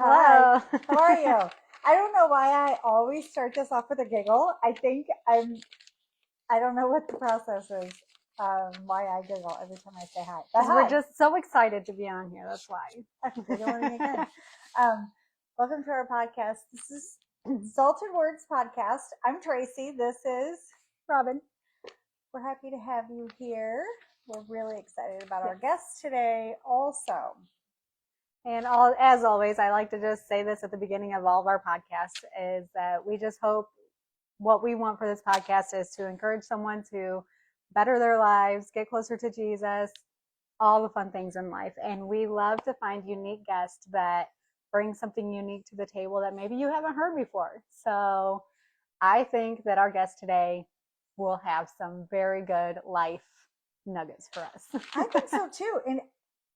Hi, Hello. how are you? I don't know why I always start this off with a giggle. I don't know what the process is, why I giggle every time I say hi. But Because we're hi, just so excited to be on here. That's why. I'm giggling again. Um, Welcome to our podcast. This is Salted Words Podcast. I'm Tracy. This is Robin. We're happy to have you here. We're really excited about Yes. our guest today also. And as always, I like to just say this at the beginning of all of our podcasts is that we just hope what we want for this podcast is to encourage someone to better their lives, get closer to Jesus, all the fun things in life. And we love to find unique guests that bring something unique to the table that maybe you haven't heard before. So I think that our guest today will have some very good life nuggets for us. I think so too. And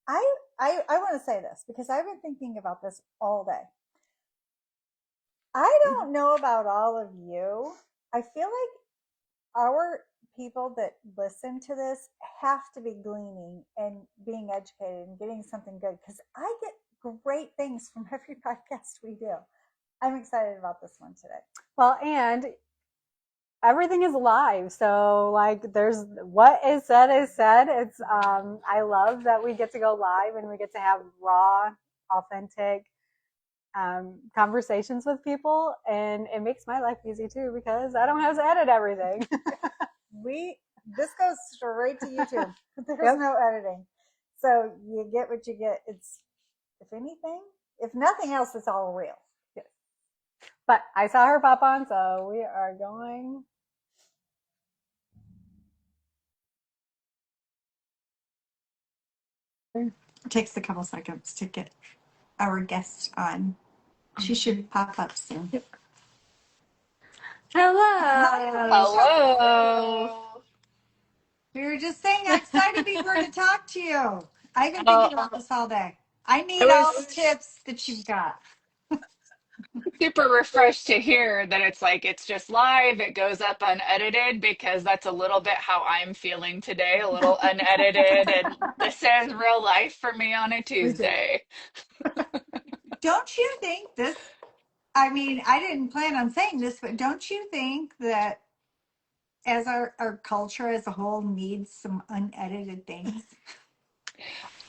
I want to say this because I've been thinking about this all day. I don't know about all of you. I feel like our people that listen to this have to be gleaning and being educated and getting something good because I get great things from every podcast we do. I'm excited about this one today. Well, and everything is live. So like there's what is said is said. It's I love that we get to go live and we get to have raw, authentic conversations with people, and it makes my life easy too because I don't have to edit everything. This goes straight to YouTube. There's Yep. no editing. So you get what you get. It's if anything, if nothing else, it's all real. Yes. But I saw her pop on, so we are going. It takes a couple seconds to get our guest on. She should pop up soon. Yep. Hello. Hello. We were just saying how excited we were to talk to you. I've been Oh, thinking about this all day. I I need all the was tips that you've got. super refreshed to hear that it's just live, it goes up unedited because that's a little bit how I'm feeling today, a little unedited, and this is real life for me on a Me too. Tuesday. Don't you think this? I mean, I didn't plan on saying this, but don't you think that as our culture as a whole needs some unedited things?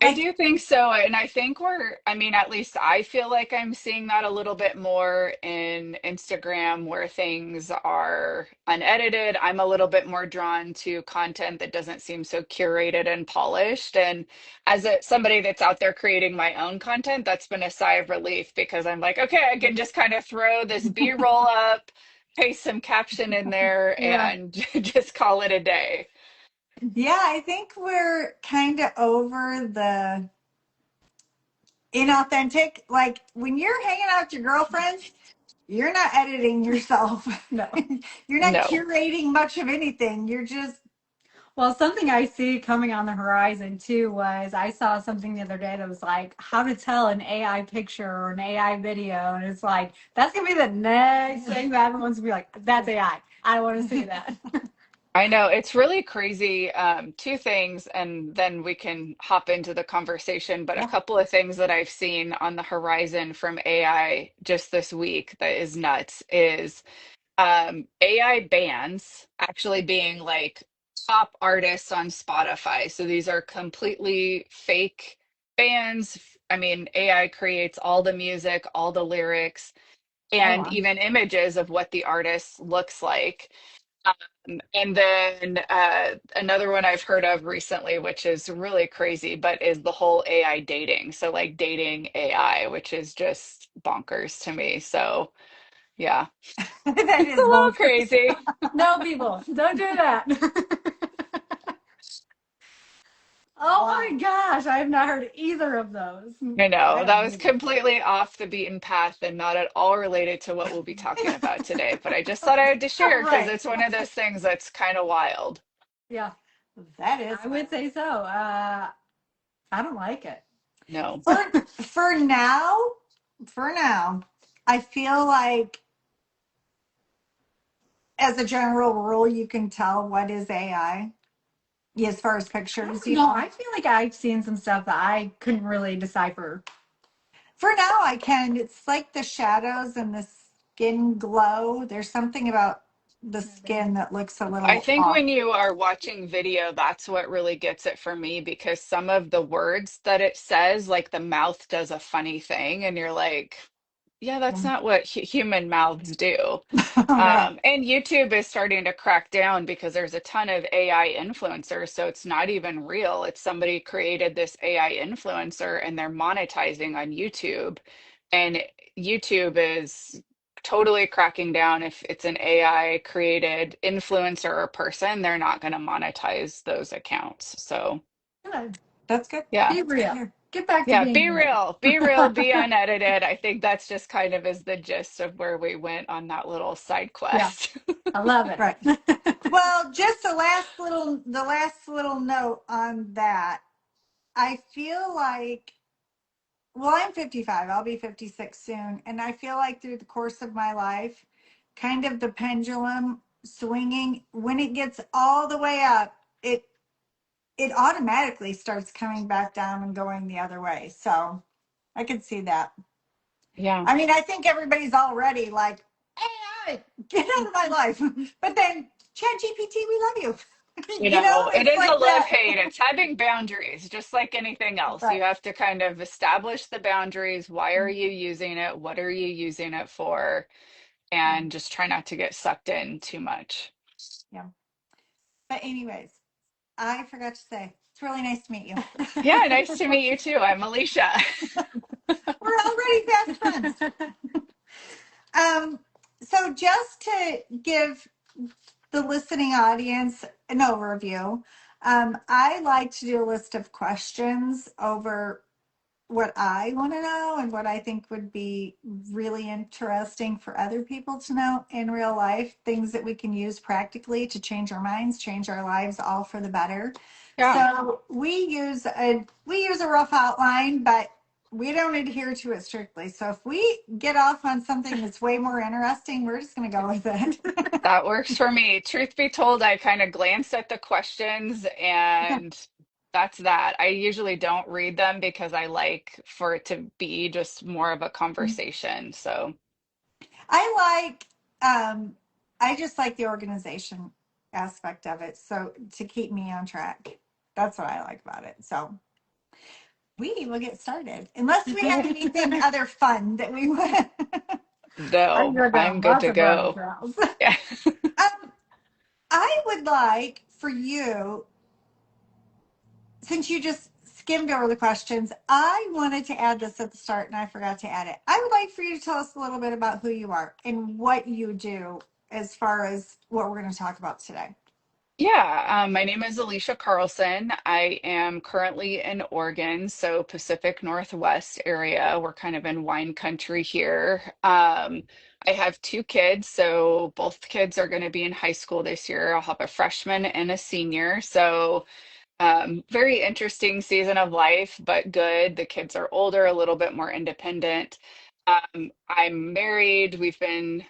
I Like, do think so. And I think I mean, at least I feel like I'm seeing that a little bit more in Instagram where things are unedited. I'm a little bit more drawn to content that doesn't seem so curated and polished. And somebody that's out there creating my own content, that's been a sigh of relief because I'm like, okay, I can just kind of throw this B-roll up, paste some caption in there, Yeah. and just call it a day. yeah, I think we're kind of over the inauthentic. Like when you're hanging out with your girlfriends, you're not editing yourself. No. You're not No. curating much of anything. You're just Well, something I see coming on the horizon too was I saw something the other day that was like how to tell an AI picture or an AI video, and it's like that's gonna be the next thing that everyone's gonna be like, that's AI. I don't want to see that. I know it's really crazy. Two things, and then we can hop into the conversation. But a yeah. couple of things that I've seen on the horizon from AI just this week that is nuts is AI bands actually being like top artists on Spotify. So these are completely fake bands. I mean, AI creates all the music, all the lyrics, Oh and wow. even images of what the artist looks like. And then another one I've heard of recently, which is really crazy, but is the whole AI dating. So, like dating AI, which is just bonkers to me. So, yeah, That it's a is little bonkers. crazy. No, people, don't do that. Oh my Wow. gosh, I have not heard either of those. I know I that don't was either. completely off the beaten path and not at all related to what we'll be talking about today. But I just thought I had to share because Right. it's one of those things that's kind of wild. Yeah, That is I would say so. I don't like it. No. for now, for now, I feel like as a general rule, you can tell what is AI as far as pictures, No, know. I feel like I've seen some stuff that I couldn't really decipher. For now, I can. It's like the shadows and the skin glow. There's something about the skin that looks a I little think off. when you are watching video, that's what really gets it for me because some of the words that it says, like the mouth does a funny thing, and you're like, yeah, that's not what human mouths do. Right. And YouTube is starting to crack down because there's a ton of AI influencers. So it's not even real. It's somebody created this AI influencer and they're monetizing on YouTube. And YouTube is totally cracking down. If it's an AI created influencer or person, they're not going to monetize those accounts. So Good. That's good. yeah. Be real. Yeah. Get back to Yeah, being real. be real, be unedited. I think that's just kind of is the gist of where we went on that little side Yeah. quest. I love it. Right. Well, just the last little note on that. I feel like, well, I'm 55. I'll be 56 soon, and I feel like through the course of my life, kind of the pendulum swinging when it gets all the way up, it automatically starts coming back down and going the other way. So, I could see that. Yeah. I mean, I think everybody's already like, "AI, get out of my life." But then, ChatGPT, we love you. You it It's is a like love that. hate. It's having boundaries, just like anything else. You Right. have to kind of establish the boundaries. Why are you using it? What are you using it for? And just try not to get sucked in too much. Yeah. But anyways, I forgot to say, it's really nice to meet you. Yeah, nice to meet you too. I'm Alicia. We're already fast friends. Um, so just to give the listening audience an overview, I like to do a list of questions over what I want to know and what I think would be really interesting for other people to know in real life, things that we can use practically to change our minds, change our lives, all for the better. Yeah, So we use a rough outline, but we don't adhere to it strictly. So if we get off on something that's way more interesting, we're just going to go with it. that works for me. Truth be told, I kind of glanced at the questions and that's that. I usually don't read them because I like for it to be just more of a conversation. So, I um, I just like the organization aspect of it. So to keep me on track, that's what I like about it. So we will get started unless we have anything other fun that we want. I'm no, good I'm down. good Lots to of brown go. girls. Yeah. I would like for you, since you just skimmed over the questions, I wanted to add this at the start and I forgot to add it. I would like for you to tell us a little bit about who you are and what you do as far as what we're going to talk about today. Yeah, my name is Alicia Carlson. I am currently in Oregon, so Pacific Northwest area. We're kind of in wine country here. I have two kids, so both kids are going to be in high school this year. I'll have a freshman and a senior. So, very interesting season of life, but good. The kids are older, a little bit more independent. I'm married. We've been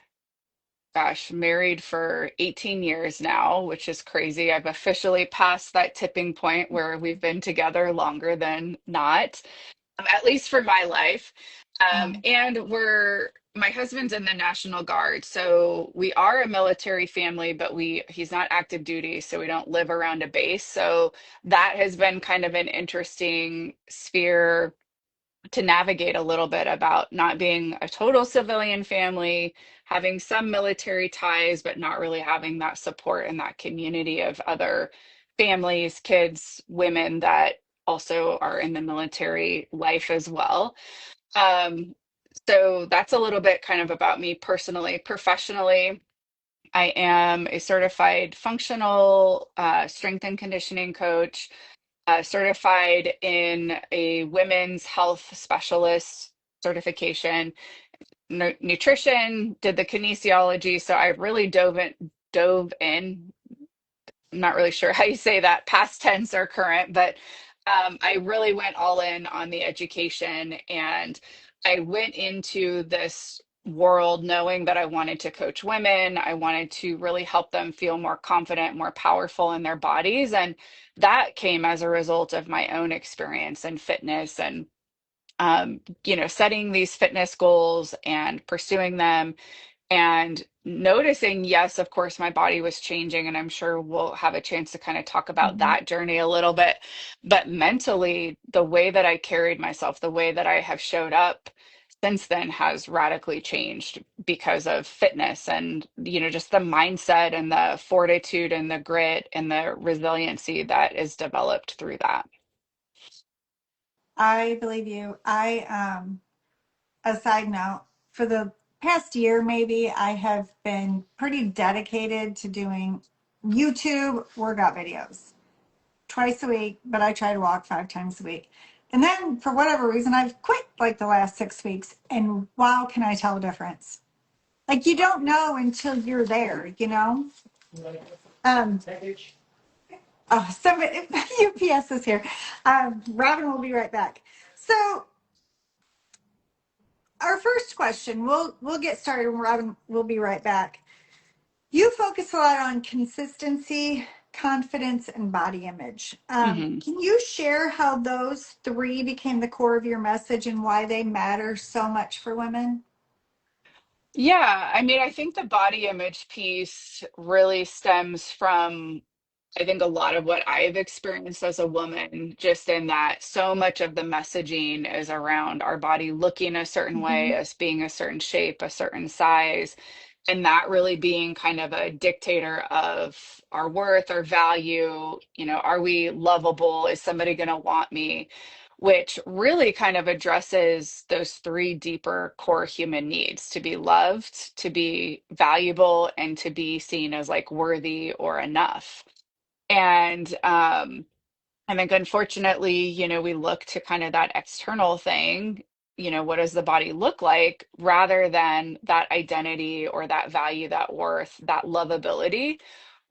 married for 18 years now, which is crazy. I've officially passed that tipping point where we've been together longer than not, at least for my life. Um, And my husband's in the National Guard. So we are a military family, but he's not active duty, so we don't live around a base. So that has been kind of an interesting sphere to navigate a little bit about not being a total civilian family, having some military ties, but not really having that support and that community of other families, kids, women that also are in the military life as well. Um, so that's a little bit kind of about me personally. Professionally, I am a certified functional strength and conditioning coach, certified in a women's health specialist certification, nutrition, did the kinesiology. So I really dove in. I'm not really sure how you say that, past tense or current, but I really went all in on the education and I went into this world knowing that I wanted to coach women. I wanted to really help them feel more confident, more powerful in their bodies. And that came as a result of my own experience in fitness and setting these fitness goals and pursuing them and noticing, yes, of course, my body was changing, and I'm sure we'll have a chance to kind of talk about Mhm. that journey a little bit. But mentally, the way that I carried myself, the way that I have showed up since then has radically changed because of fitness and, just the mindset and the fortitude and the grit and the resiliency that is developed through that. I believe you. A side note, for the past year, maybe I have been pretty dedicated to doing YouTube workout videos twice a week, but I try to walk 5 times a week. And then for whatever reason, I've quit like the last 6 weeks. And wow, can I tell a difference? Like you don't know until you're there, you know? Um, oh, somebody, UPS is here. Robin will be right back. So our first question, we'll get started and Robin will be right back. You focus a lot on consistency, confidence, and body image. Mhm. Can you share how those three became the core of your message and why they matter so much for women? Yeah, I mean, I think the body image piece really stems from, I think, a lot of what I've experienced as a woman, just in that so much of the messaging is around our body looking a certain way, Mhm. us being a certain shape, a certain size, and that really being kind of a dictator of our worth, our value. Are we lovable? Is somebody going to want me? Which really kind of addresses those three deeper core human needs: to be loved, to be valuable, and to be seen as like worthy or enough. And I think unfortunately, we look to kind of that external thing, what does the body look like, rather than that identity or that value, that worth, that lovability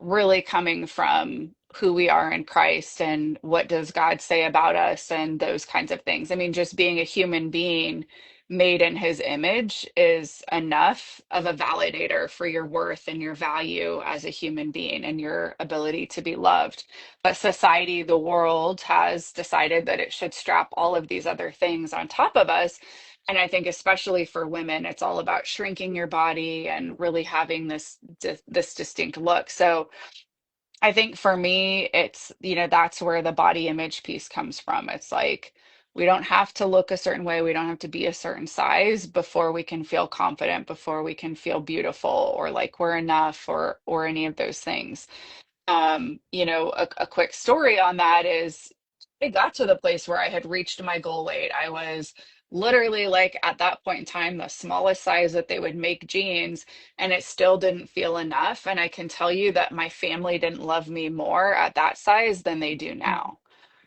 really coming from who we are in Christ and what does God say about us and those kinds of things. I mean, just being a human being made in his image is enough of a validator for your worth and your value as a human being and your ability to be loved. But society, the world, has decided that it should strap all of these other things on top of us. And I think especially for women, it's all about shrinking your body and really having this distinct look. So I think for me, it's, that's where the body image piece comes from. It's like we don't have to look a certain way, we don't have to be a certain size before we can feel confident, before we can feel beautiful or like we're enough or any of those things. A quick story on that is I got to the place where I had reached my goal weight. I was literally like at that point in time the smallest size that they would make jeans, and it still didn't feel enough. And I can tell you that my family didn't love me more at that size than they do now.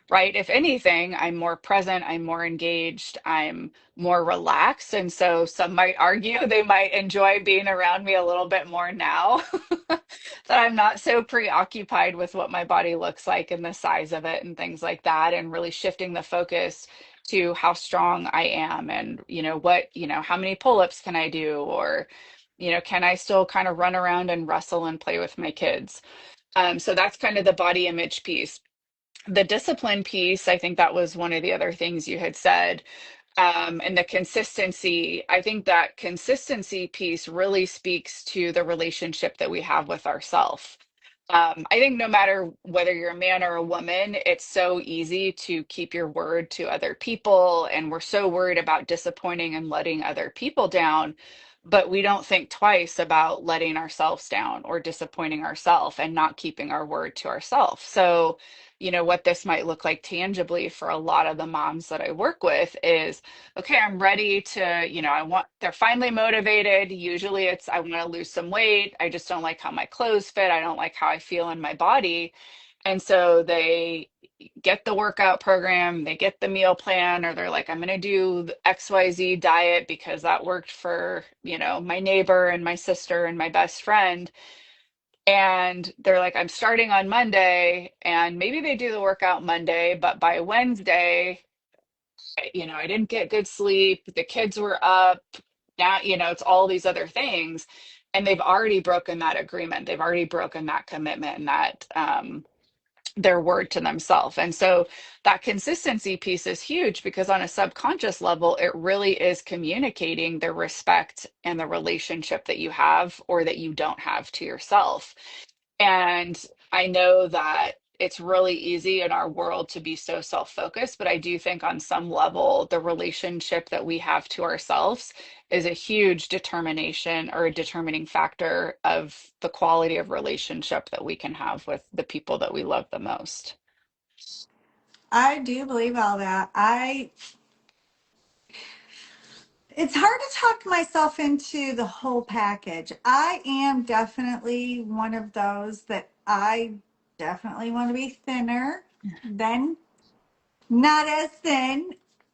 Right? If anything, I'm more present, I'm more engaged, I'm more relaxed. And so some might argue they might enjoy being around me a little bit more now, that I'm not so preoccupied with what my body looks like and the size of it and things like that, and really shifting the focus to how strong I am and, how many pull-ups can I do? Or, can I still kind of run around and wrestle and play with my kids? So that's kind of the body image piece. The discipline piece, I think that was one of the other things you had said. And the consistency, I think that consistency piece really speaks to the relationship that we have with ourselves. I think no matter whether you're a man or a woman, it's so easy to keep your word to other people. And we're so worried about disappointing and letting other people down. But we don't think twice about letting ourselves down or disappointing ourselves and not keeping our word to ourselves. So, what this might look like tangibly for a lot of the moms that I work with is, okay, I'm ready to, they're finally motivated. Usually it's, I want to lose some weight. I just don't like how my clothes fit. I don't like how I feel in my body. And so they get the workout program, they get the meal plan, or they're like, I'm going to do the XYZ diet because that worked for, my neighbor and my sister and my best friend. And they're like, I'm starting on Monday. And maybe they do the workout Monday, but by Wednesday, I didn't get good sleep. The kids were up. Now, it's all these other things. And they've already broken that agreement. They've already broken that commitment and their word to themselves. And so that consistency piece is huge because on a subconscious level, it really is communicating the respect and the relationship that you have or that you don't have to yourself. And I know that it's really easy in our world to be so self-focused, but I do think on some level, the relationship that we have to ourselves is a huge determination or a determining factor of the quality of relationship that we can have with the people that we love the most. I do believe all that. It's hard to talk myself into the whole package. I am definitely one of those that I definitely want to be thinner than not as thin.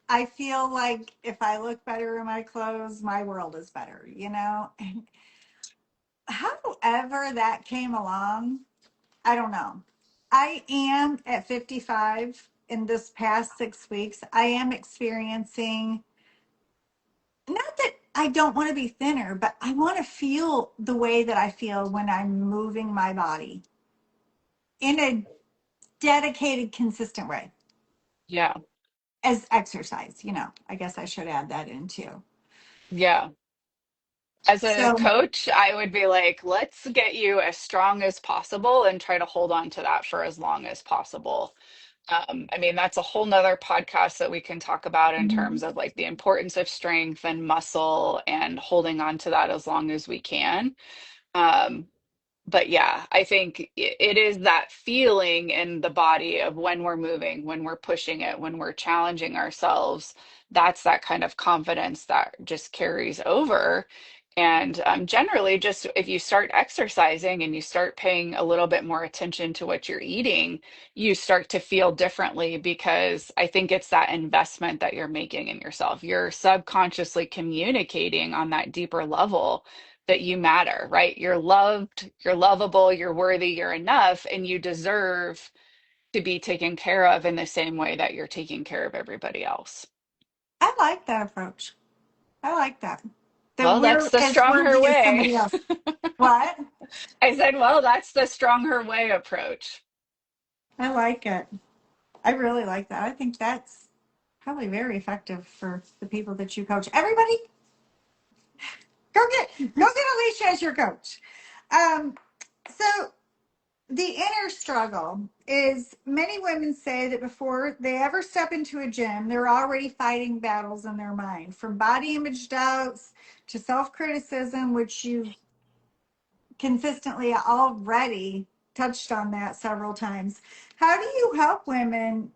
I feel like if I look better in my clothes, my world is better, you know? And however that came along, I don't know. I am at 55 in this past 6 weeks. I am experiencing, not that I don't want to be thinner, but I want to feel the way that I feel when I'm moving my body in a dedicated, consistent way Yeah. as exercise. I guess I should add that in too. Yeah. As a So, coach, I would be like, let's get you as strong as possible and try to hold on to that for as long as possible. I mean, that's a whole nother podcast that we can talk about in terms mhm. of like the importance of strength and muscle and holding on to that as long as we can. Um, but yeah, I think it is that feeling in the body of when we're moving, when we're pushing it, when we're challenging ourselves. That's that kind of confidence that just carries over. And generally, just if you start exercising and you start paying a little bit more attention to what you're eating, you start to feel differently because I think it's that investment that you're making in yourself. You're subconsciously communicating on that deeper level that you matter, right? You're loved, you're lovable, you're worthy, you're enough, and you deserve to be taken care of in the same way that you're taking care of everybody else. I like that approach. I like that. That Well, that's we're the as stronger worthy as way. somebody else. What? I said, well, that's the stronger way approach. I like it. I really like that. I think that's probably very effective for the people that you coach. Everybody, go get Alicia as your coach. Um, so the inner struggle is many women say that before they ever step into a gym, they're already fighting battles in their mind, from body image doubts to self criticism, which you've consistently already touched on that several times. How do you help women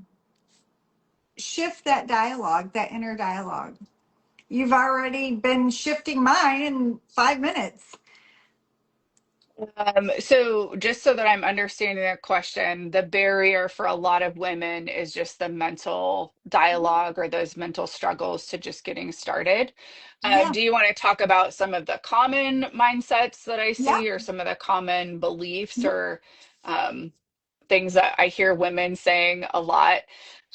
shift that dialogue, that inner dialogue? You've already been shifting mine in 5 minutes. So just so that I'm understanding the question, the barrier for a lot of women is just the mental dialogue or those mental struggles to just getting started. Yeah. Do you want to talk about some of the common mindsets that I Yeah. see or some of the common beliefs Yeah. or um, things that I hear women saying a lot?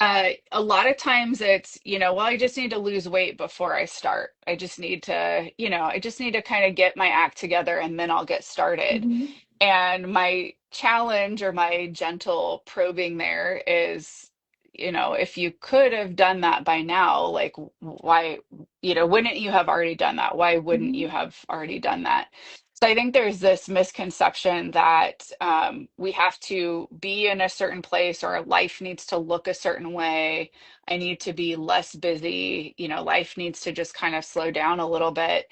A lot of times it's, well, I just need to lose weight before I start. I just need to, I just need to kind of get my act together and then I'll get started. Mhm. And my challenge or my gentle probing there is, if you could have done that by now, like why, wouldn't you have already done that? Why wouldn't you Mhm. have already done that? So I think there's this misconception that we have to be in a certain place or life needs to look a certain way. I need to be less busy. Life needs to just kind of slow down a little bit.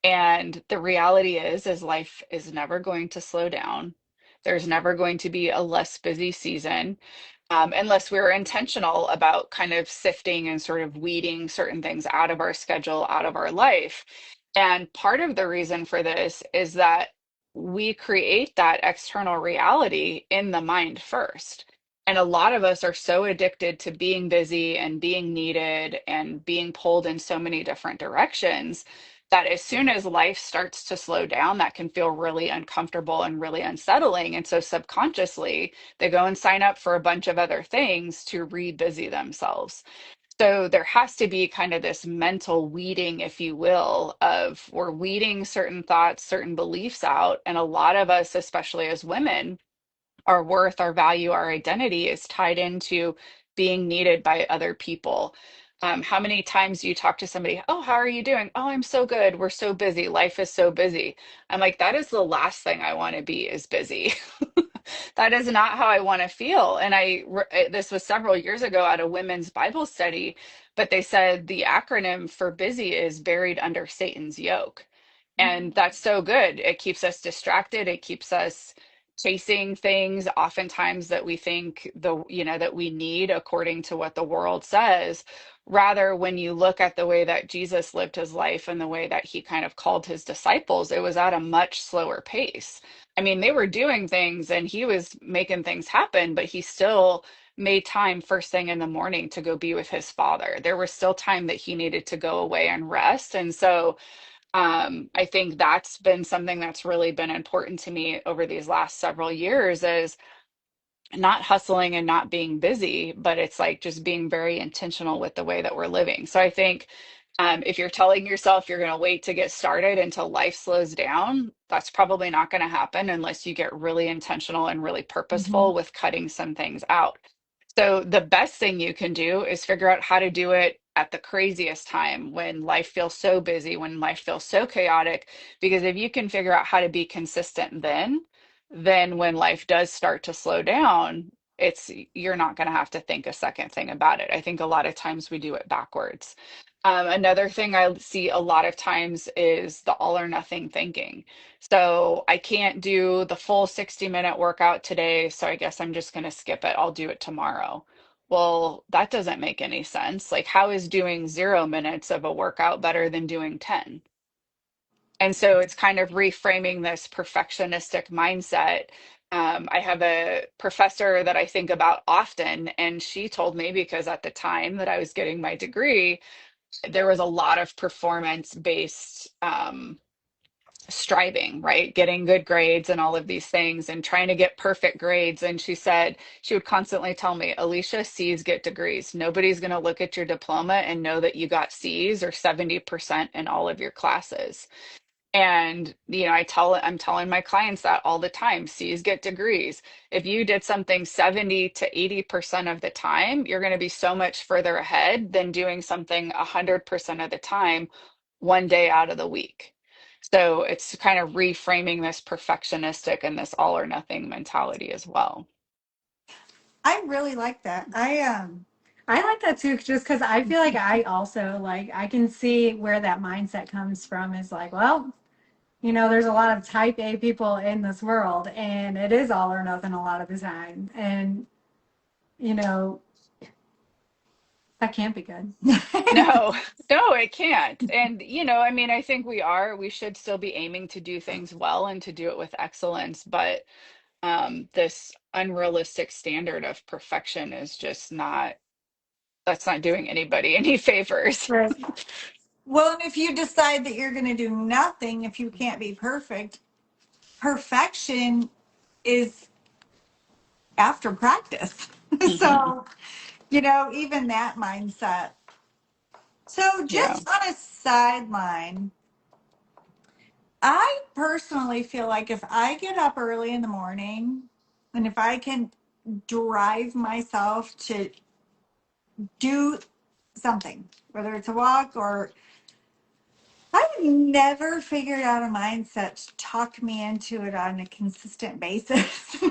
And the reality is life is never going to slow down. There's never going to be a less busy season, unless we're intentional about kind of sifting and sort of weeding certain things out of our schedule, out of our life. And part of the reason for this is that we create that external reality in the mind first. And a lot of us are so addicted to being busy and being needed and being pulled in so many different directions that as soon as life starts to slow down, that can feel really uncomfortable and really unsettling. And so subconsciously, they go and sign up for a bunch of other things to re-busy themselves. So there has to be kind of this mental weeding, if you will, of we're weeding certain thoughts, certain beliefs out. And a lot of us, especially as women, our worth, our value, our identity is tied into being needed by other people. How many times do you talk to somebody, oh, how are you doing? Oh, I'm so good. We're so busy. Life is so busy. I'm like, that is the last thing I want to be is busy. That is not how I want to feel. And this was several years ago at a women's Bible study, but they said the acronym for busy is buried under Satan's yoke. And that's so good. It keeps us distracted. It keeps us chasing things oftentimes that we think that we need according to what the world says. Rather, when you look at the way that Jesus lived his life and the way that he kind of called his disciples, it was at a much slower pace. I mean, they were doing things and he was making things happen, but he still made time first thing in the morning to go be with his father. There was still time that he needed to go away and rest. And so I think that's been something that's really been important to me over these last several years is not hustling and not being busy, but it's like just being very intentional with the way that we're living. So I think if you're telling yourself you're going to wait to get started until life slows down, that's probably not going to happen unless you get really intentional and really Mhm. purposeful with cutting some things out. So the best thing you can do is figure out how to do it at the craziest time when life feels so busy, when life feels so chaotic, because if you can figure out how to be consistent then when life does start to slow down, it's you're not going to have to think a second thing about it. I think a lot of times we do it backwards. Another thing I see a lot of times is the all or nothing thinking. So I can't do the full 60-minute workout today, so I guess I'm just going to skip it. I'll do it tomorrow. Well, that doesn't make any sense. Like, how is doing 0 minutes of a workout better than doing 10? And so it's kind of reframing this perfectionistic mindset. I have a professor that I think about often, and she told me because at the time that I was getting my degree, there was a lot of performance-based striving, right? Getting good grades and all of these things and trying to get perfect grades. And she said she would constantly tell me, Alicia, C's get degrees. Nobody's going to look at your diploma and know that you got C's or 70% in all of your classes. And I'm telling my clients that all the time. C's get degrees. If you did something 70 to 80% of the time, you're going to be so much further ahead than doing something 100% of the time, one day out of the week. So it's kind of reframing this perfectionistic and this all or nothing mentality as well. I really like that. I like that too, just because I feel like I also like I can see where that mindset comes from. Is like, well, there's a lot of type A people in this world, and it is all or nothing a lot of the time, and you know that can't be good. No, no, it can't. And, I mean, I think we should still be aiming to do things well and to do it with excellence, but this unrealistic standard of perfection is just not, that's not doing anybody any favors. Right. Well, and if you decide that you're going to do nothing, if you can't be perfect, perfection is after practice. Hmm. So, even that mindset. So, Yeah. just on a sideline, I personally feel like if I get up early in the morning and if I can drive myself to do something, whether it's a walk or I've never figured out a mindset to talk me into it on a consistent basis.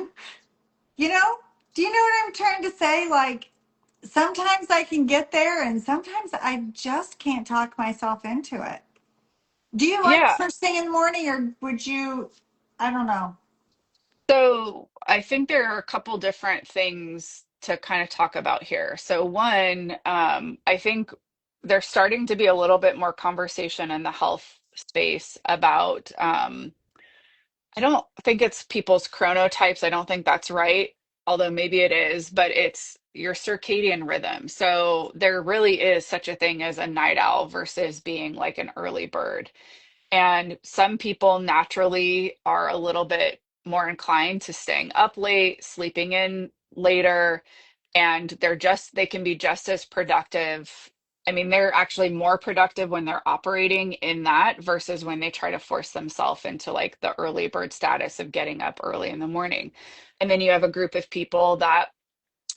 you know? Do you know what I'm trying to say? Like, sometimes I can get there and sometimes I just can't talk myself into it. Do you like Yeah. first thing in the morning or would you? I don't know. So I think there are a couple different things to kind of talk about here. So one, I think there's starting to be a little bit more conversation in the health space about I don't think it's people's chronotypes. I don't think that's right, although maybe it is, but it's your circadian rhythm. So there really is such a thing as a night owl versus being like an early bird. And some people naturally are a little bit more inclined to staying up late, sleeping in later, and they can be just as productive I mean, they're actually more productive when they're operating in that versus when they try to force themselves into like the early bird status of getting up early in the morning. And then you have a group of people that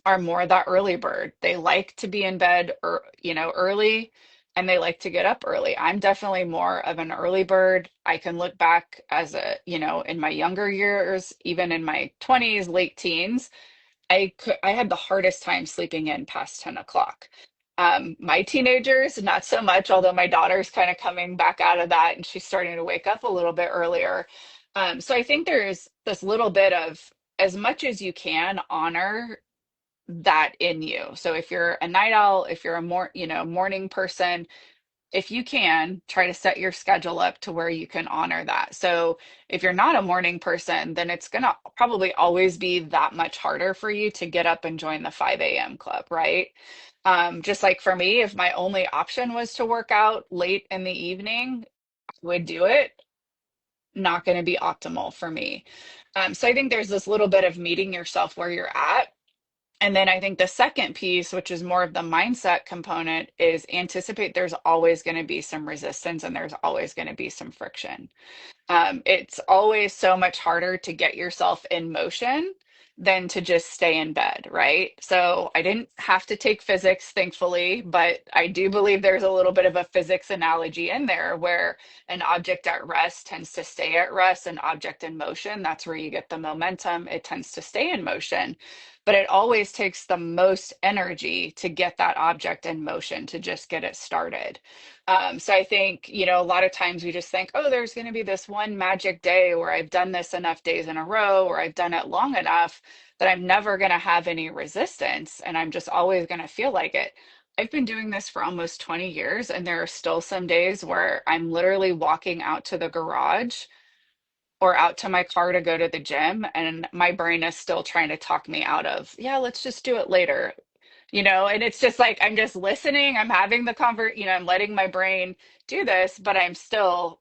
are more that early bird. They like to be in bed or, early, and they like to get up early. I'm definitely more of an early bird. I can look back as in my younger years, even in my 20s, late teens, I had the hardest time sleeping in past 10 o'clock. My teenagers, not so much, although my daughter's kind of coming back out of that and she's starting to wake up a little bit earlier. So I think there's this little bit of, as much as you can, honor that in you. So if you're a night owl, if you're a morning person, if you can, try to set your schedule up to where you can honor that. So if you're not a morning person, then it's going to probably always be that much harder for you to get up and join the 5 a.m. club, right? Just like for me, if my only option was to work out late in the evening, I would do it. Not going to be optimal for me. So I think there's this little bit of meeting yourself where you're at. And then I think the second piece, which is more of the mindset component, is anticipate there's always going to be some resistance and there's always going to be some friction. It's always so much harder to get yourself in motion than to just stay in bed, right? So I didn't have to take physics, thankfully, but I do believe there's a little bit of a physics analogy in there where an object at rest tends to stay at rest, an object in motion, that's where you get the momentum. It tends to stay in motion. But it always takes the most energy to get that object in motion, to just get it started. So I think, a lot of times we just think, oh, there's going to be this one magic day where I've done this enough days in a row, or I've done it long enough that I'm never going to have any resistance and I'm just always going to feel like it. I've been doing this for almost 20 years, and there are still some days where I'm literally walking out to the garage or out to my car to go to the gym, and my brain is still trying to talk me out of, yeah, let's just do it later. And it's just like I'm just listening, I'm having the I'm letting my brain do this, but I'm still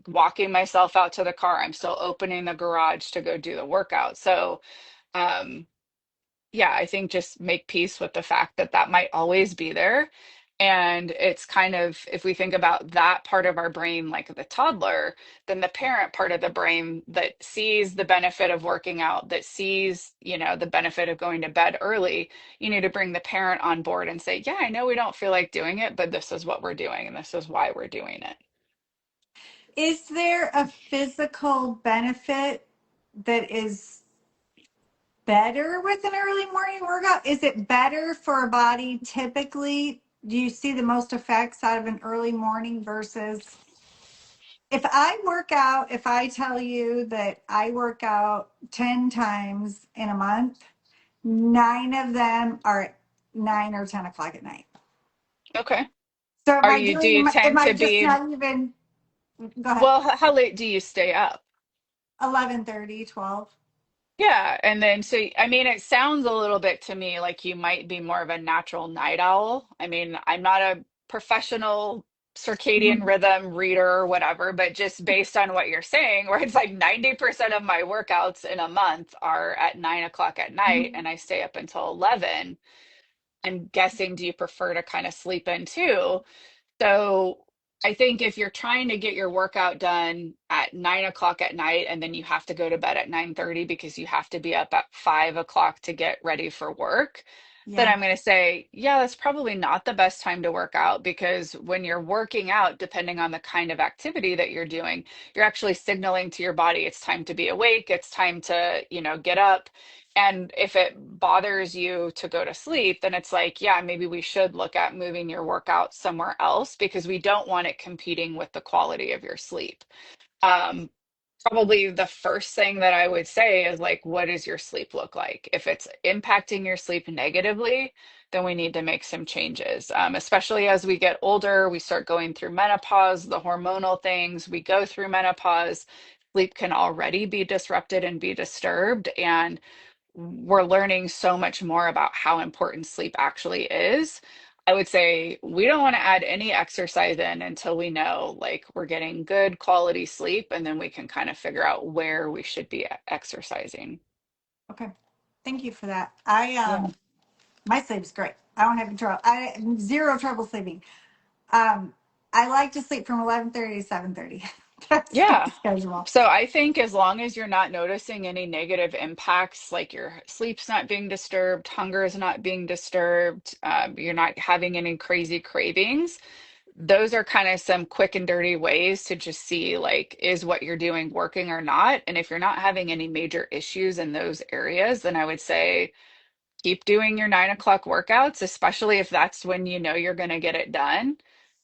walking myself out to the car. I'm still opening the garage to go do the workout. So, um, yeah, I think just make peace with the fact that that might always be there. And it's kind of, if we think about that part of our brain, like the toddler, then the parent part of the brain that sees the benefit of working out, that sees, the benefit of going to bed early, you need to bring the parent on board and say, yeah, I know we don't feel like doing it, but this is what we're doing and this is why we're doing it. Is there a physical benefit that is better with an early morning workout? Is it better for a body typically? Do you see the most effects out of an early morning versus if I work out? If I tell you that I work out 10 times in a month, nine of them are at 9 or 10 o'clock at night. Okay. So Are you, do you am tend I to just be, not even, go ahead, well, how late do you stay up? 11:30, 12? Yeah, and then so I mean it sounds a little bit to me like you might be more of a natural night owl. I mean, I'm not a professional circadian rhythm reader or whatever, but just based on what you're saying, where it's like 90% of my workouts in a month are at 9 o'clock at night and I stay up until 11. I'm guessing, do you prefer to kind of sleep in too? So I think if you're trying to get your workout done at 9 o'clock at night and then you have to go to bed at 9:30 because you have to be up at 5 o'clock to get ready for work, then Yeah. I'm going to say, yeah, that's probably not the best time to work out, because when you're working out, depending on the kind of activity that you're doing, you're actually signaling to your body it's time to be awake, it's time to, get up. And if it bothers you to go to sleep, then it's like, yeah, maybe we should look at moving your workout somewhere else because we don't want it competing with the quality of your sleep. Um, Probably the first thing that I would say is like, what does your sleep look like? If it's impacting your sleep negatively, then we need to make some changes. Especially as we get older, we start going through menopause, the hormonal things, we go through menopause. Sleep can already be disrupted and be disturbed. And we're learning so much more about how important sleep actually is. I would say we don't want to add any exercise in until we know like we're getting good quality sleep, and then we can kind of figure out where we should be exercising. Okay. Thank you for that. Yeah. My sleep's great. I don't have trouble. I zero trouble sleeping. Um, I like to sleep from 11:30 to 7:30. That's my Yeah. schedule. So I think as long as you're not noticing any negative impacts, like your sleep's not being disturbed, hunger is not being disturbed, you're not having any crazy cravings, those are kind of some quick and dirty ways to just see like, is what you're doing working or not? And if you're not having any major issues in those areas, then I would say keep doing your 9 o'clock workouts, especially if that's when you know you're going to get it done,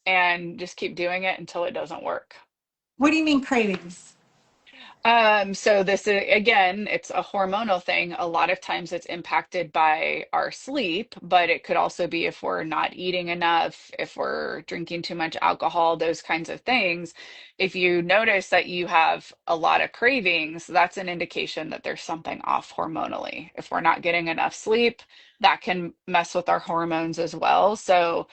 and just keep doing it until it doesn't work. What do you mean cravings? So this is, again, it's a hormonal thing. A lot of times it's impacted by our sleep, but it could also be if we're not eating enough, if we're drinking too much alcohol, those kinds of things. If you notice that you have a lot of cravings, that's an indication that there's something off hormonally. If we're not getting enough sleep, that can mess with our hormones as well. So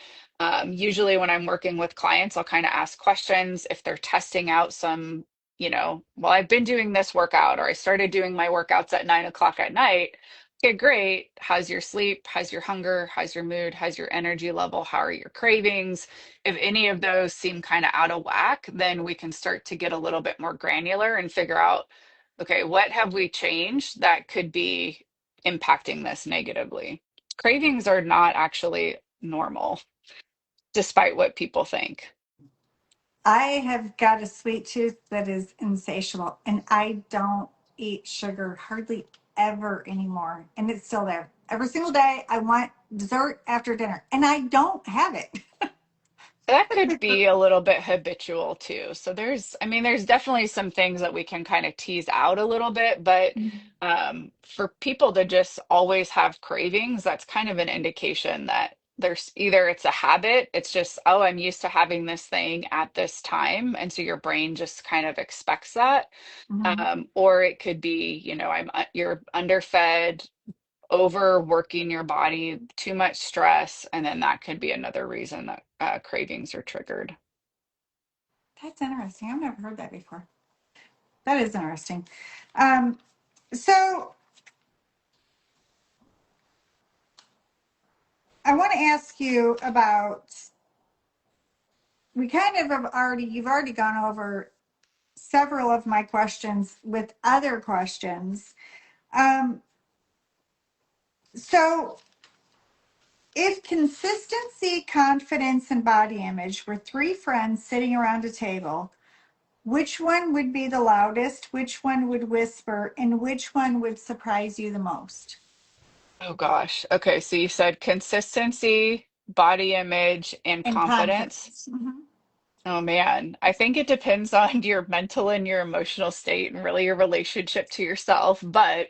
usually when I'm working with clients, I'll kind of ask questions if they're testing out some, well, I've been doing this workout, or I started doing my workouts at 9 o'clock at night. Okay, great. How's your sleep? How's your hunger? How's your mood? How's your energy level? How are your cravings? If any of those seem kind of out of whack, then we can start to get a little bit more granular and figure out, okay, what have we changed that could be impacting this negatively? Cravings are not actually normal, despite what people think. I have got a sweet tooth that is insatiable, and I don't eat sugar hardly ever anymore. And it's still there. Every single day, I want dessert after dinner, and I don't have it. That could be a little bit habitual too. So I mean, there's definitely some things that we can kind of tease out a little bit, but for people to just always have cravings, that's kind of an indication that there's either it's a habit, it's just, oh, I'm used to having this thing at this time, and so your brain just kind of expects that. Mhm. Or it could be, you're underfed, overworking your body, too much stress, and then that could be another reason that cravings are triggered. That's interesting. I've never heard that before. That is interesting. Um, so I want to ask you about. We kind of have already. You've already gone over several of my questions with other questions. Um, so if consistency, confidence, and body image were three friends sitting around a table, which one would be the loudest? Which one would whisper? And which one would surprise you the most? Oh gosh. Okay, so you said consistency, body image, and And confidence. confidence. Mhm. Oh man, I think it depends on your mental and your emotional state and really your relationship to yourself. But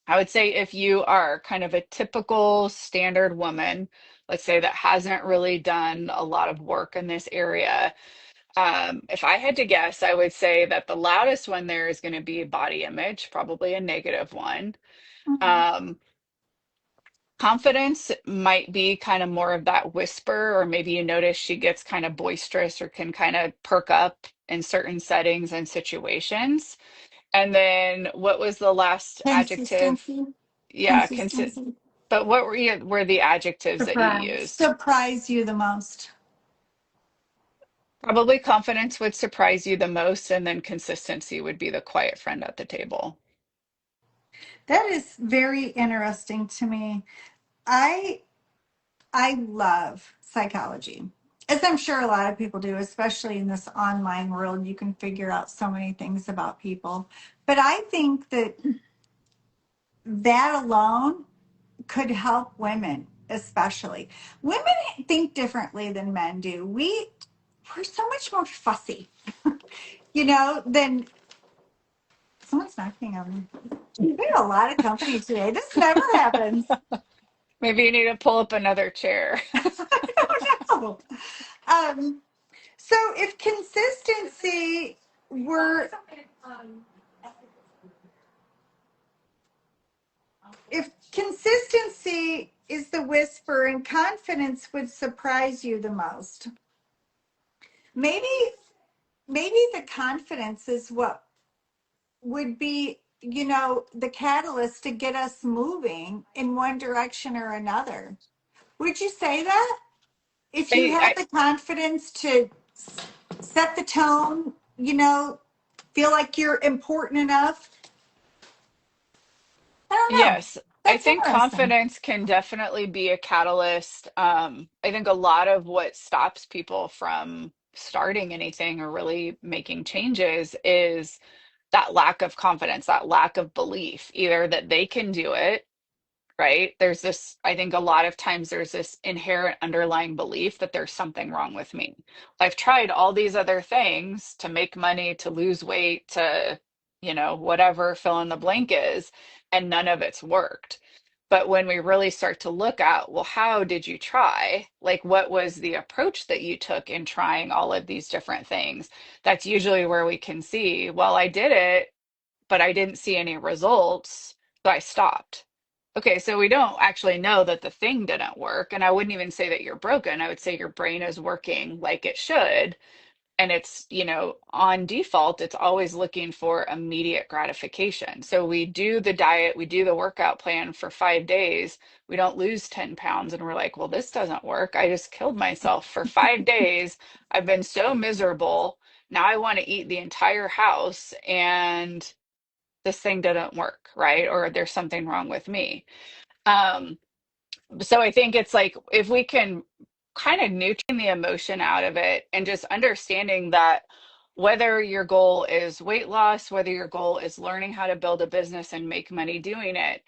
I would say if you are kind of a typical standard woman, let's say that hasn't really done a lot of work in this area, if I had to guess, I would say that the loudest one there is going to be body image, probably a negative one. Mhm. Um, Confidence might be kind of more of that whisper, or maybe you notice she gets kind of boisterous or can kind of perk up in certain settings and situations. And then what was the last adjective? Consistency. Yeah, Consistency. but what were the adjectives that you Surprise. used? Surprise you the most. Probably confidence would surprise you the most, and then consistency would be the quiet friend at the table. That is very interesting to me. I I love psychology. As I'm sure a lot of people do, especially in this online world, you can figure out so many things about people. But I think that that alone could help women, especially. Women think differently than men do. We're so much more fussy, than someone's knocking on me. We have a lot of company today. This never happens. Maybe you need to pull up another chair. I don't know. Um, so were if consistency is the whisper and confidence would surprise you the most, maybe maybe the confidence is what would be the catalyst to get us moving in one direction or another. Would you say that? If you I, have I the confidence to set the tone, feel like you're important enough. I don't know. yes, I That's think interesting. confidence can definitely be a catalyst. I think a lot of what stops people from starting anything or really making changes is that lack of confidence, that lack of belief, either that they can do it, right? There's this, I think a lot of times there's this inherent underlying belief that there's something wrong with me. I've tried all these other things to make money, to lose weight, to, whatever fill in the blank is, and none of it's worked. But when we really start to look at, well, how did you try? Like, what was the approach that you took in trying all of these different things? That's usually where we can see, well, I did it, but I didn't see any results, so I stopped. Okay, so we don't actually know that the thing didn't work. And I wouldn't even say that you're broken. I would say your brain is working like it should. And it's, on default, it's always looking for immediate gratification. So we do the diet, we do the workout plan for 5 days. We don't lose 10 pounds. And we're like, well, this doesn't work. I just killed myself for 5 days. I've been so miserable. Now I want to eat the entire house. And this thing didn't work, right? Or there's something wrong with me. Um, so I think it's like if we can kind of neutral the emotion out of it and just understanding that whether your goal is weight loss, whether your goal is learning how to build a business and make money doing it,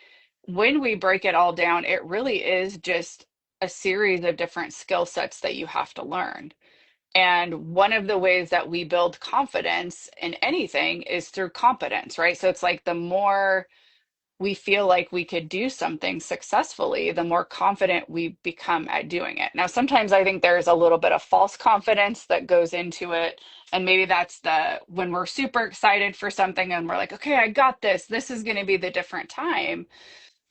when we break it all down, it really is just a series of different skill sets that you have to learn. And one of the ways that we build confidence in anything is through competence, right? So it's like the more we feel like we could do something successfully, the more confident we become at doing it. Now, sometimes I think there's a little bit of false confidence that goes into it. And maybe that's when we're super excited for something and we're like, okay, I got this. This is going to be the different time.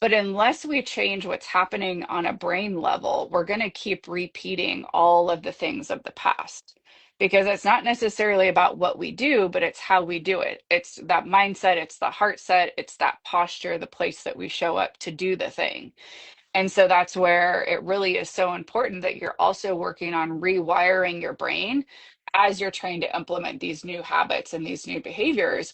But unless we change what's happening on a brain level, we're going to keep repeating all of the things of the past because it's not necessarily about what we do, but it's how we do it. It's that mindset, it's the heart set, it's that posture, the place that we show up to do the thing. And so that's where it really is so important that you're also working on rewiring your brain as you're trying to implement these new habits and these new behaviors.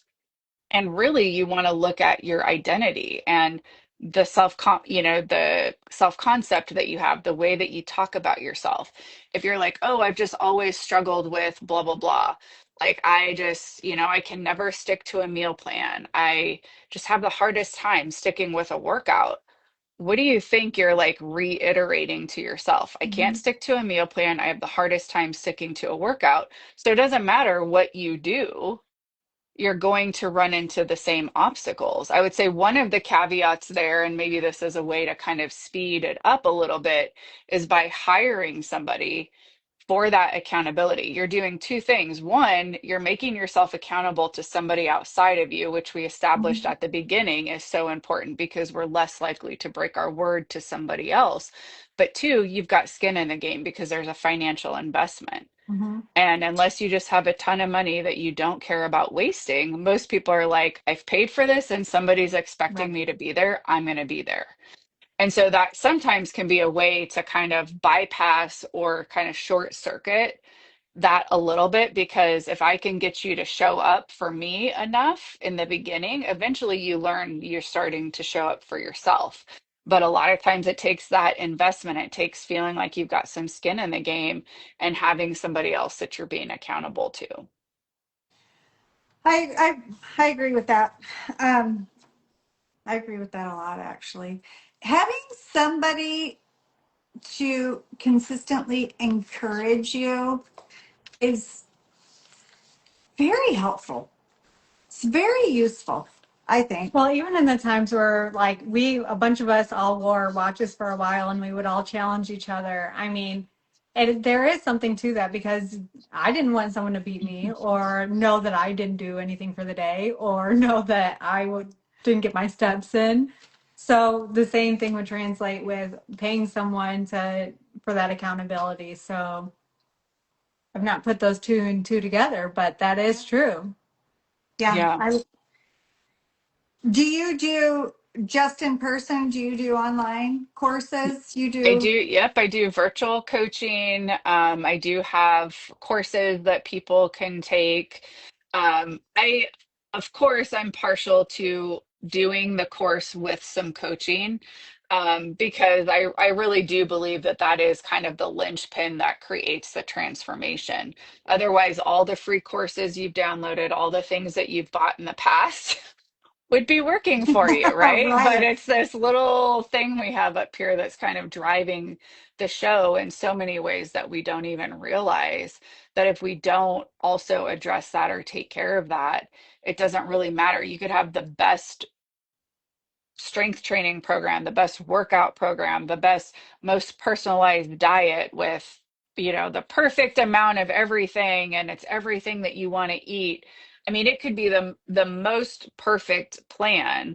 And really, you want to look at your identity and the self concept that you have, the way that you talk about yourself. If you're like, oh, I've just always struggled with blah, blah, blah. Like, I just, I can never stick to a meal plan. I just have the hardest time sticking with a workout. What do you think you're like reiterating to yourself? I can't Mhm. stick to a meal plan. I have the hardest time sticking to a workout. So it doesn't matter what you do, you're going to run into the same obstacles. I would say one of the caveats there, and maybe this is a way to kind of speed it up a little bit, is by hiring somebody for that accountability. You're doing two things. One, you're making yourself accountable to somebody outside of you, which we established Mhm. at the beginning is so important because we're less likely to break our word to somebody else. But two, you've got skin in the game because there's a financial investment. Mhm. And unless you just have a ton of money that you don't care about wasting, most people are like, I've paid for this and somebody's expecting Right. me to be there. I'm going to be there. And so that sometimes can be a way to kind of bypass or kind of short circuit that a little bit, because if I can get you to show up for me enough in the beginning, eventually you learn you're starting to show up for yourself. But a lot of times it takes that investment. It takes feeling like you've got some skin in the game and having somebody else that you're being accountable to. I agree with that. Um, I agree with that a lot, actually. Having somebody to consistently encourage you is very helpful. It's very useful, I think. Well, even in the times where, like, a bunch of us all wore watches for a while and we would all challenge each other. I mean, there is something to that because I didn't want someone to beat me or know that I didn't do anything for the day or know that didn't get my steps in. So the same thing would translate with paying someone for that accountability. So I've not put those two and two together, but that is true. Yeah, Yeah. Do you do just in person? Do you do online courses? You I do, do? yep, I do virtual coaching. I do have courses that people can take. Of course, I'm partial to doing the course with some coaching, because I really do believe that that is kind of the linchpin that creates the transformation. Otherwise, all the free courses you've downloaded, all the things that you've bought in the past, would be working for you, right? But Right. it's this little thing we have up here that's kind of driving the show in so many ways that we don't even realize that if we don't also address that or take care of that, it doesn't really matter. You could have the best strength training program, the best workout program, the best, most personalized diet with, the perfect amount of everything and it's everything that you want to eat. I mean, it could be the most perfect plan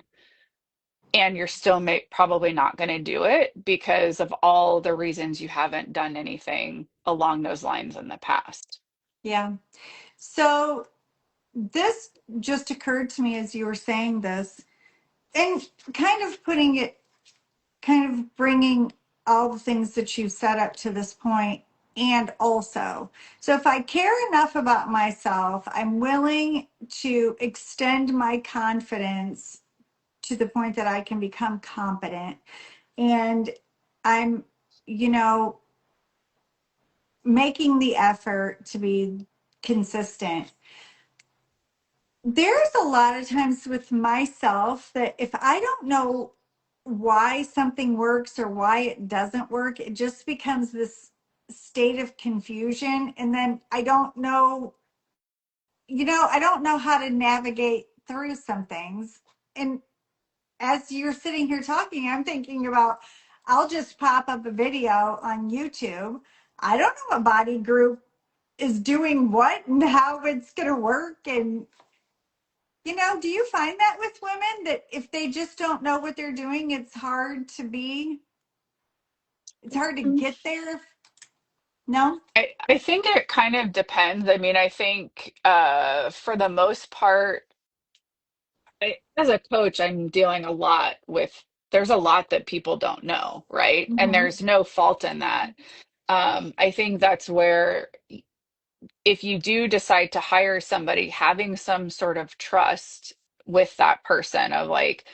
and you're still probably not going to do it because of all the reasons you haven't done anything along those lines in the past. Yeah. So this just occurred to me as you were saying this, and kind of putting it, kind of bringing all the things that you've set up to this point. And also, so if I care enough about myself, I'm willing to extend my confidence to the point that I can become competent. And I'm, you know, making the effort to be consistent. There's a lot of times with myself that if I don't know why something works or why it doesn't work, it just becomes this state of confusion. And then I don't know, I don't know how to navigate through some things. And as you're sitting here talking, I'm thinking about, I'll just pop up a video on YouTube. I don't know what body group is doing what and how it's going to work. And, do you find that with women that if they just don't know what they're doing, it's hard to get there? No? I think it kind of depends. I mean, I think for the most part, as a coach, I'm dealing a lot with, there's a lot that people don't know, right? And Mm-hmm. there's no fault in that. I think that's where if you do decide to hire somebody, having some sort of trust with that person of like,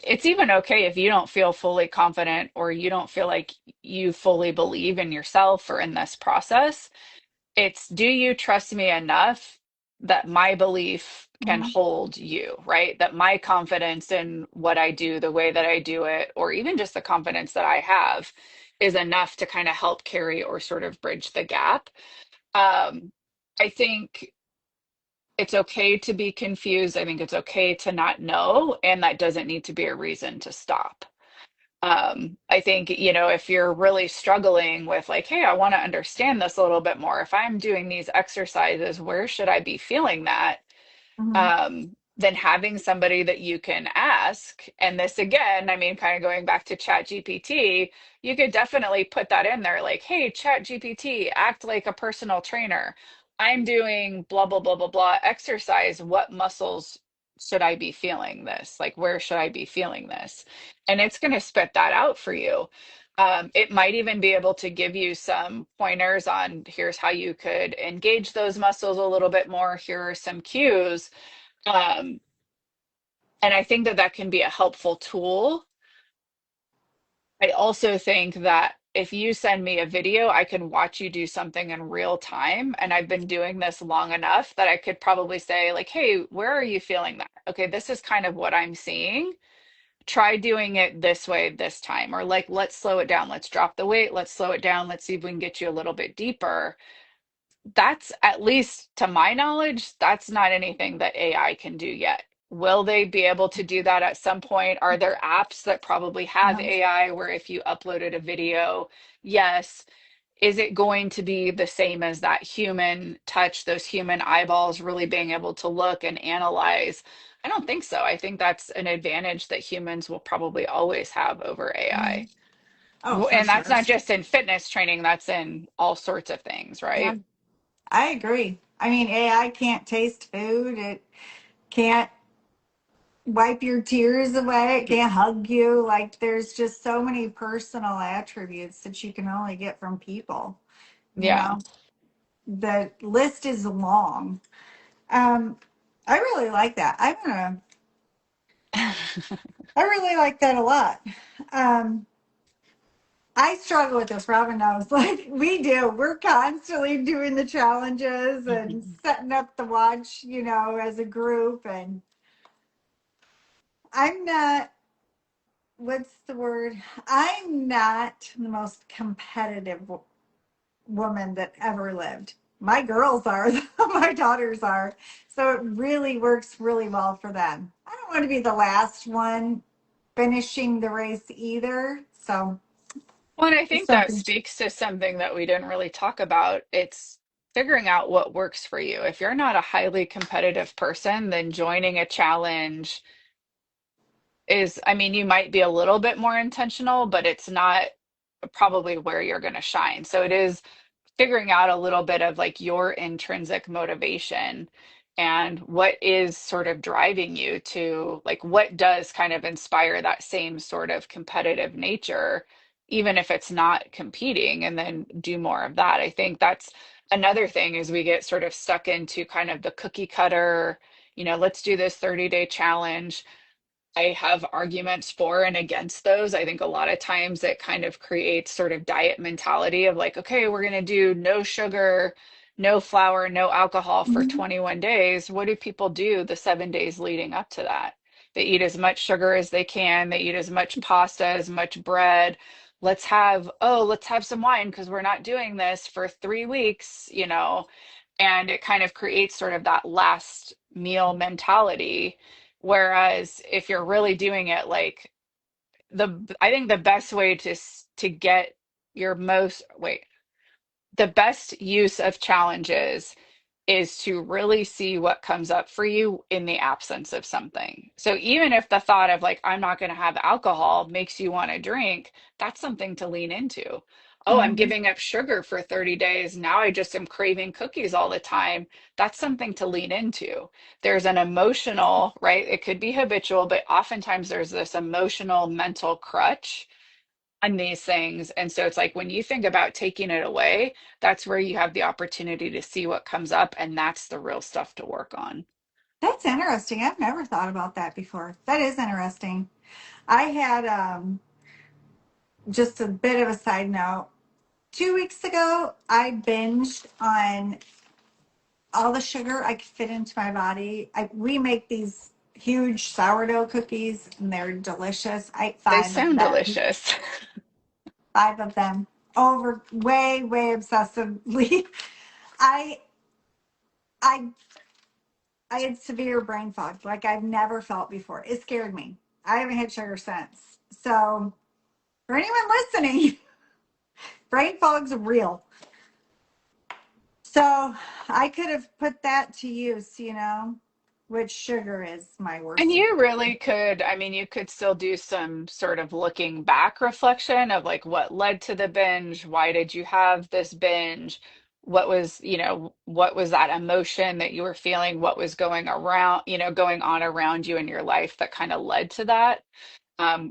it's even okay if you don't feel fully confident or you don't feel like you fully believe in yourself or in this process. It's, do you trust me enough that my belief can Mm-hmm. hold you, right? That my confidence in what I do, the way that I do it, or even just the confidence that I have is enough to kind of help carry or sort of bridge the gap. Um, I think it's okay to be confused. I think it's okay to not know, and that doesn't need to be a reason to stop. I think, if you're really struggling with like, hey, I want to understand this a little bit more. If I'm doing these exercises, where should I be feeling that? Mm-hmm. Then having somebody that you can ask, and this again, I mean, kind of going back to Chat GPT, you could definitely put that in there like, hey, Chat GPT, act like a personal trainer. I'm doing blah, blah, blah, blah, blah exercise. What muscles should I be feeling this? Like, where should I be feeling this? And it's going to spit that out for you. It might even be able to give you some pointers on here's how you could engage those muscles a little bit more. Here are some cues, um, and I think that that can be a helpful tool. I also think that if you send me a video, I can watch you do something in real time. And I've been doing this long enough that I could probably say, like, hey, where are you feeling that? Okay, this is kind of what I'm seeing. Try doing it this way this time. Or like, let's slow it down. Let's drop the weight. Let's slow it down. Let's see if we can get you a little bit deeper. That's, at least to my knowledge, that's not anything that AI can do yet. Will they be able to do that at some point? Are there apps that probably have Uh-huh. AI where if you uploaded a video, yes, is it going to be the same as that human touch, those human eyeballs really being able to look and analyze? I don't think so. I think that's an advantage that humans will probably always have over Mhm. AI. Oh, for And that's sure. not just in fitness training, that's in all sorts of things, Yeah, right? I agree. I mean, AI can't taste food. It can't, wipe your tears away. It can't hug you. Like there's just so many personal attributes that you can only get from people. You Yeah. know, the list is long. Um, I really like that. I really like that a lot. Um, I struggle with this. Robin knows, like we do. We're constantly doing the challenges and setting up the watch, as a group. And I'm not, what's the word? I'm not the most competitive woman that ever lived. My girls are, my daughters are. So it really works really well for them. I don't want to be the last one finishing the race either. So Well, and I it's think that something. speaks to something that we didn't really talk about. It's figuring out what works for you. If you're not a highly competitive person, then joining a challenge is, I mean, you might be a little bit more intentional, but it's not probably where you're going to shine. So it is figuring out a little bit of like your intrinsic motivation and what is sort of driving you to like what does kind of inspire that same sort of competitive nature, even if it's not competing, and then do more of that. I think that's another thing is we get sort of stuck into kind of the cookie cutter, let's do this 30-day challenge. I have arguments for and against those. I think a lot of times it kind of creates sort of diet mentality of like, okay, we're going to do no sugar, no flour, no alcohol for Mhm. 21 days. What do people do the 7 days leading up to that? They eat as much sugar as they can. They eat as much pasta, as much bread. Let's have some wine because we're not doing this for 3 weeks. And it kind of creates sort of that last meal mentality. Whereas if you're really doing it like I think the best way to get your most, wait, the best use of challenges is to really see what comes up for you in the absence of something. So even if the thought of like, I'm not going to have alcohol makes you want to drink, that's something to lean into. Oh, I'm Mhm. giving up sugar for 30 days. Now I just am craving cookies all the time. That's something to lean into. There's an emotional, right? It could be habitual, but oftentimes there's this emotional mental crutch on these things. And so it's like when you think about taking it away, that's where you have the opportunity to see what comes up, and that's the real stuff to work on. That's interesting. I've never thought about that before. That is interesting. I had just a bit of a side note. 2 weeks ago, I binged on all the sugar I could fit into my body. We make these huge sourdough cookies, and they're delicious. I ate They five of sound them. delicious. 5 of them. Over way, way obsessively. I I I had severe brain fog, like I've never felt before. It scared me. I haven't had sugar since. So for anyone listening, brain fog's real. So I could have put that to use, which sugar is my And worst you enemy. really could, I mean, you could still do some sort of looking back reflection of like what led to the binge? Why did you have this binge? What was that emotion that you were feeling? What was going on around you in your life that kind of led to that?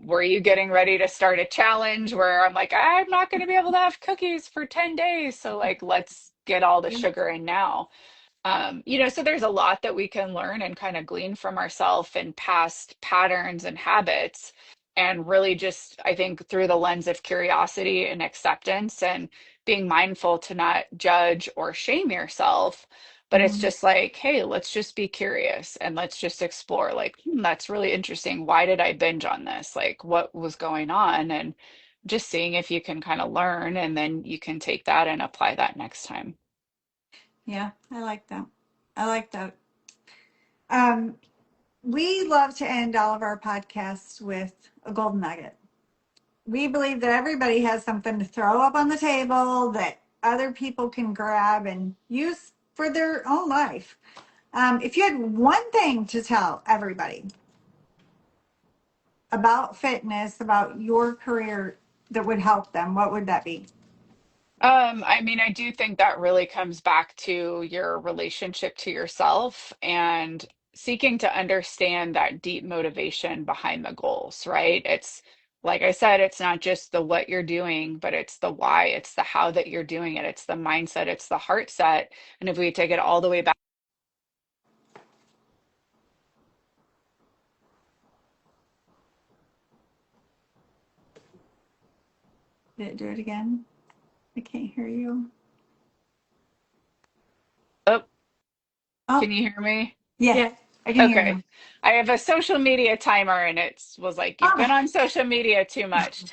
Were you getting ready to start a challenge where I'm like, I'm not going to be able to have cookies for 10 days. So like, let's get all the sugar in now. So there's a lot that we can learn and kind of glean from ourselves and past patterns and habits. And really just, I think, through the lens of curiosity and acceptance and being mindful to not judge or shame yourself. But it's Mhm. just like, hey, let's just be curious and let's just explore. Like, that's really interesting. Why did I binge on this? Like, what was going on? And just seeing if you can kind of learn and then you can take that and apply that next time. Yeah, I like that. I like that. Um, we love to end all of our podcasts with a golden nugget. We believe that everybody has something to throw up on the table that other people can grab and use for their own life. If you had one thing to tell everybody about fitness, about your career that would help them, what would that be? I mean, I do think that really comes back to your relationship to yourself and seeking to understand that deep motivation behind the goals, right? It's like I said, it's not just the what you're doing, but it's the why, it's the how that you're doing it, it's the mindset, it's the heart set. And if we take it all the way back, Did it do it again? I can't hear you. oh, Oh, can you hear me? yes, Yeah. I can hear Okay. you. I have a social media timer and it was like, you've Oh, been on social media too much.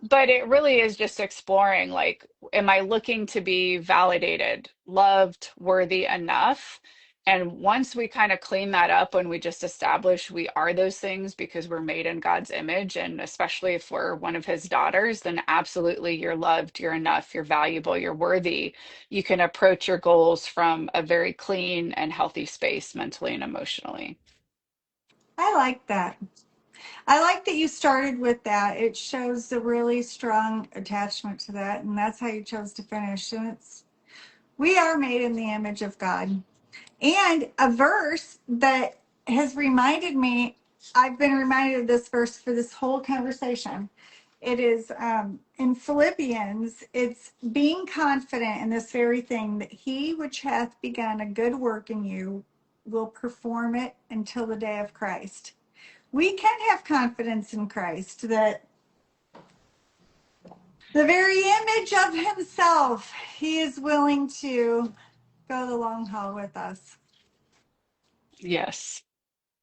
But it really is just exploring like, am I looking to be validated, loved, worthy enough? And once we kind of clean that up, when we just establish we are those things because we're made in God's image, and especially if we're one of his daughters, then absolutely you're loved, you're enough, you're valuable, you're worthy. You can approach your goals from a very clean and healthy space mentally and emotionally. I like that. I like that you started with that. It shows a really strong attachment to that, and that's how you chose to finish. And it's we are made in the image of God. And a verse that has reminded me, I've been reminded of this verse for this whole conversation. It is in Philippians, it's being confident in this very thing that he which hath begun a good work in you will perform it until the day of Christ. We can have confidence in Christ that the very image of himself, he is willing to go the long haul with us. Yes.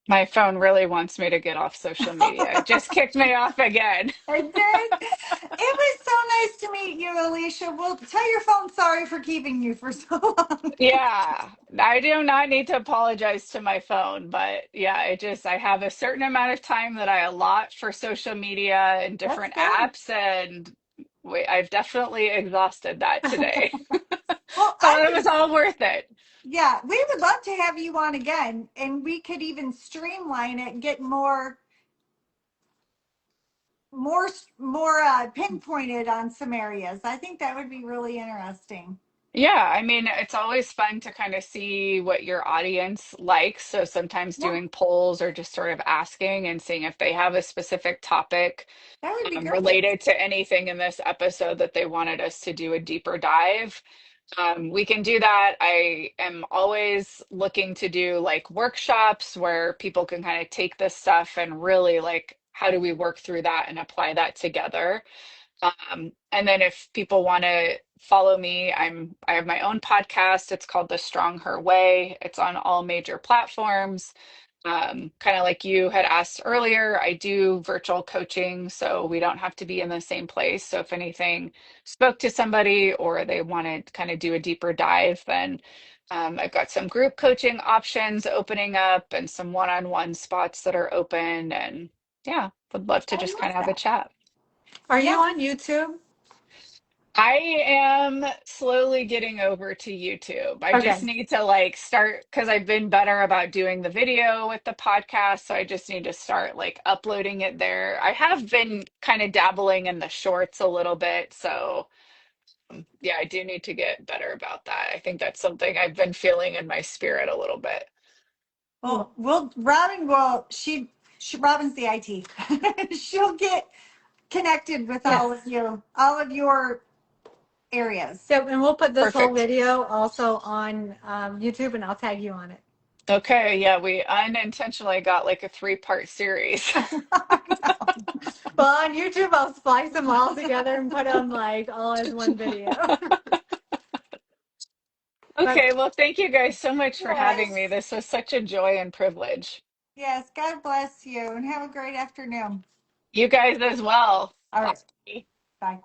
My phone really wants me to get off social media. It just kicked me off again. I did. It was so nice to meet you, Alicia. Well, tell your phone sorry for keeping you for so long. Yeah, I do not need to apologize to my phone, but yeah, I have a certain amount of time that I allot for social media and That's different good. apps, and I've definitely exhausted that today. Well, But I it would, was all worth it. yeah, we would love to have you on again, and we could even streamline it, get more pinpointed on some areas. I think that would be really interesting. Yeah, I mean, it's always fun to kind of see what your audience likes. So sometimes Yeah, doing polls or just sort of asking and seeing if they have a specific topic that would be great. related to anything in this episode that they wanted us to do a deeper dive. We can do that. I am always looking to do like workshops where people can kind of take this stuff and really like, how do we work through that and apply that together? And then if people want to follow me, I have my own podcast. It's called The Strong Her Way. It's on all major platforms. Kind of like you had asked earlier, I do virtual coaching, so we don't have to be in the same place. So if anything spoke to somebody or they want to kind of do a deeper dive, then I've got some group coaching options opening up and some one-on-one spots that are open. And yeah, would love to I just kind love of have a that. chat. Are you Yeah. on YouTube? I am slowly getting over to YouTube. I just Okay. need to like start because I've been better about doing the video with the podcast. So I just need to start like uploading it there. I have been kind of dabbling in the shorts a little bit. So yeah, I do need to get better about that. I think that's something I've been feeling in my spirit a little bit. Well, Robin will, Robin's the IT. She'll get connected with Yes. all of your areas. Yep. And we'll put this whole Perfect. video also on YouTube, and I'll tag you on it. Okay. Yeah, we unintentionally got like a three-part series. Well, on YouTube, I'll splice them all together and put them like all as one video. But Okay, well, thank you guys so much for having me. Yes. This was such a joy and privilege. Yes. God bless you and have a great afternoon. You guys as well. All right. Bye. Bye.